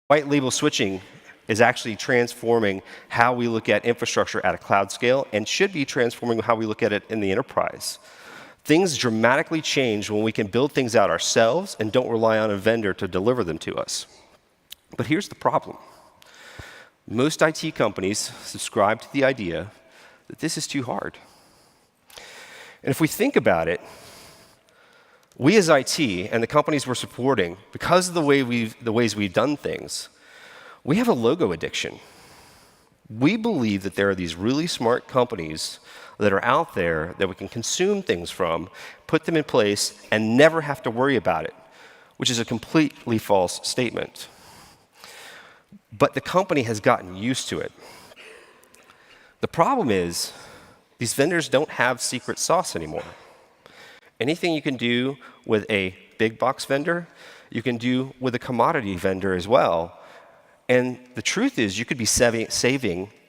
White label switching is actually transforming how we look at infrastructure at a cloud scale and should be transforming how we look at it in the enterprise. Things dramatically change when we can build things out ourselves and don't rely on a vendor to deliver them to us. But here's the problem. Most IT companies subscribe to the idea that this is too hard. And if we think about it, we as IT and the companies we're supporting, because of the ways we've done things, we have a logo addiction. We believe that there are these really smart companies that are out there that we can consume things from, put them in place, and never have to worry about it, which is a completely false statement. But the company has gotten used to it. The problem is, these vendors don't have secret sauce anymore. Anything you can do with a big box vendor, you can do with a commodity vendor as well. And the truth is, you could be saving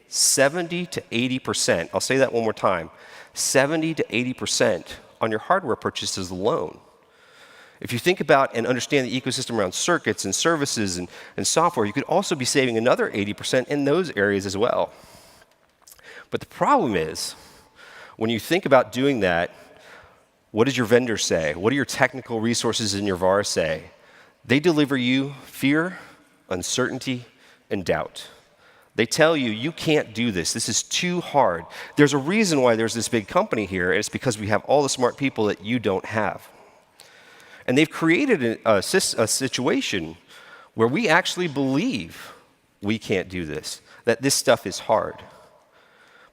70 to 80%, I'll say that one more time, 70 to 80% on your hardware purchases alone. If you think about and understand the ecosystem around circuits and services and software, you could also be saving another 80% in those areas as well. But the problem is, when you think about doing that, what does your vendor say? What do your technical resources in your VAR say? They deliver you fear, uncertainty, and doubt. They tell you, you can't do this. This is too hard. There's a reason why there's this big company here, and it's because we have all the smart people that you don't have. And they've created a situation where we actually believe we can't do this, that this stuff is hard.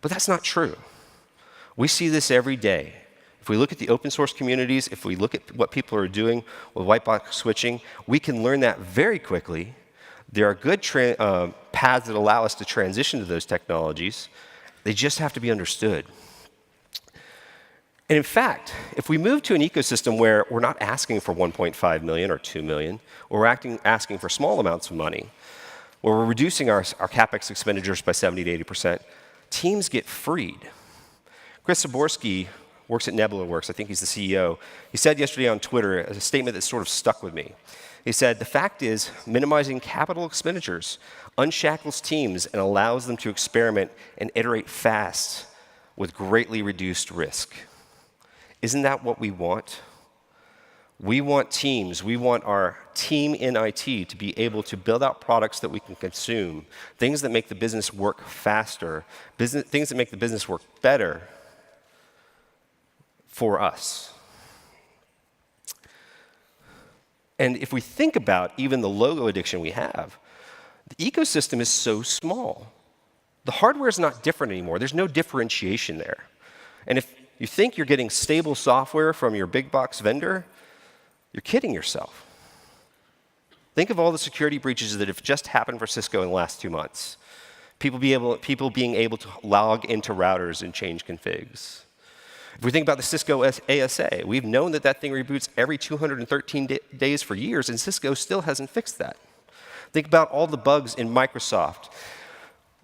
But that's not true. We see this every day. If we look at the open source communities, if we look at what people are doing with white box switching, we can learn that very quickly. There are good paths that allow us to transition to those technologies. They just have to be understood. And in fact, if we move to an ecosystem where we're not asking for 1.5 million or 2 million, or we're asking for small amounts of money, where we're reducing our CapEx expenditures by 70 to 80%, teams get freed. Chris Zaborski works at NebulaWorks. I think he's the CEO. He said yesterday on Twitter a statement that sort of stuck with me. He said, the fact is, minimizing capital expenditures unshackles teams and allows them to experiment and iterate fast with greatly reduced risk. Isn't that what we want? We want teams, we want our team in IT to be able to build out products that we can consume, things that make the business work faster, things that make the business work better for us. And if we think about even the logo addiction we have, the ecosystem is so small. The hardware is not different anymore. There's no differentiation there. And if you think you're getting stable software from your big box vendor, you're kidding yourself. Think of all the security breaches that have just happened for Cisco in the last 2 months. People being able to log into routers and change configs. If we think about the Cisco ASA, we've known that that thing reboots every 213 days for years, and Cisco still hasn't fixed that. Think about all the bugs in Microsoft.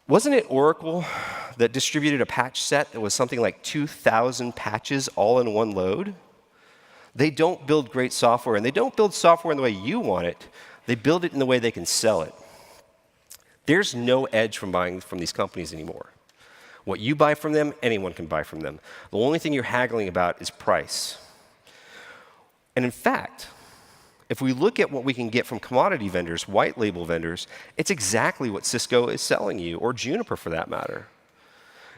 Wasn't it Oracle that distributed a patch set that was something like 2,000 patches all in one load? They don't build great software, and they don't build software in the way you want it. They build it in the way they can sell it. There's no edge from buying from these companies anymore. What you buy from them, anyone can buy from them. The only thing you're haggling about is price. And in fact, if we look at what we can get from commodity vendors, white label vendors, it's exactly what Cisco is selling you, or Juniper for that matter.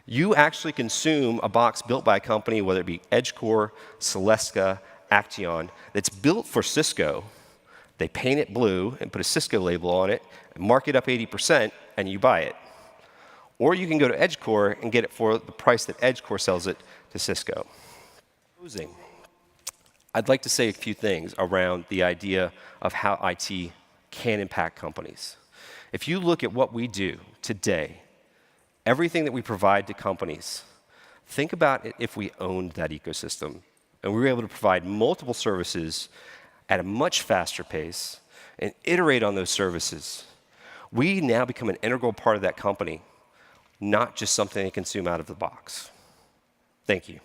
You actually consume a box built by a company, whether it be EdgeCore, Celestica, Acteon, that's built for Cisco. They paint it blue and put a Cisco label on it, and mark it up 80%, and you buy it. Or you can go to EdgeCore and get it for the price that EdgeCore sells it to Cisco. Closing. I'd like to say a few things around the idea of how IT can impact companies. If you look at what we do today, everything that we provide to companies, think about it if we owned that ecosystem and we were able to provide multiple services at a much faster pace and iterate on those services. We now become an integral part of that company, not just something they consume out of the box. Thank you.